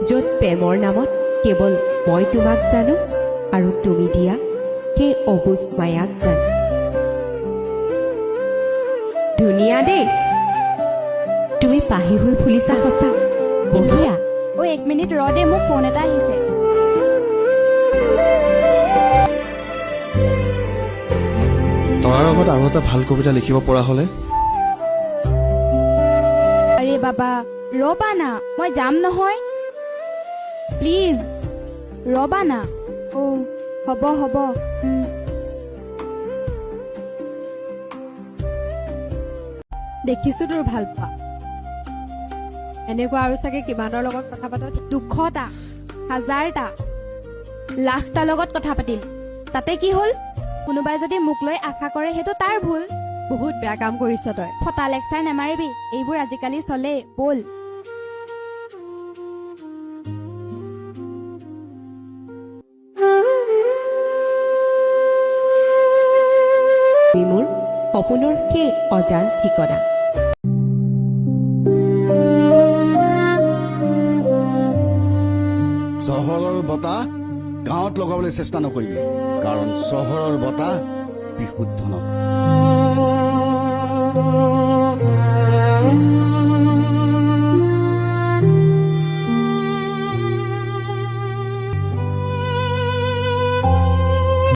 য'ত প্ৰেমৰ নামত কেৱল মই তোমাক জানো আৰু তুমি দিয়া সেই অবুজ মায়াক জানো। ধুনীয়া দেই, তুমি পাহি হৈ ফুলিছা সঁচা, বঢ়িয়া। ঐ 1 মিনিট ৰ দে, মোক ফোন এটা আহিছে। তৰাৰ আগত আৰু এটা ভাল কবিতা লিখিব পৰা হ'লে। আৰে বাবা ৰবা না, মই যাম নহয়, প্লিজ ৰবা না। হ'ব হ'ব। দেখিছো তোৰ ভাল পোৱা, এনেকুৱা আৰু চাগে কিমানৰ লগত কথা পাত। 200টা, 1000টা, লাখটা লগত কথা পাতিম, তাতে কি হ'ল? কোনোবাই যদি মোক লৈ আশা কৰে সেইটো তাৰ ভুল। বহুত বেয়া কাম কৰিছ তই। ফটা লেকচাৰ নেমাৰিবি, এইবোৰ আজিকালি চলে, বল। তুমি মোৰ সপোনৰ সেই অজান ঠিকনা। চহৰৰ বতাহ গাঁৱত লগাবলৈ চেষ্টা নকৰিবি, কাৰণ চহৰৰ বতাহ বিশুদ্ধ নহয়।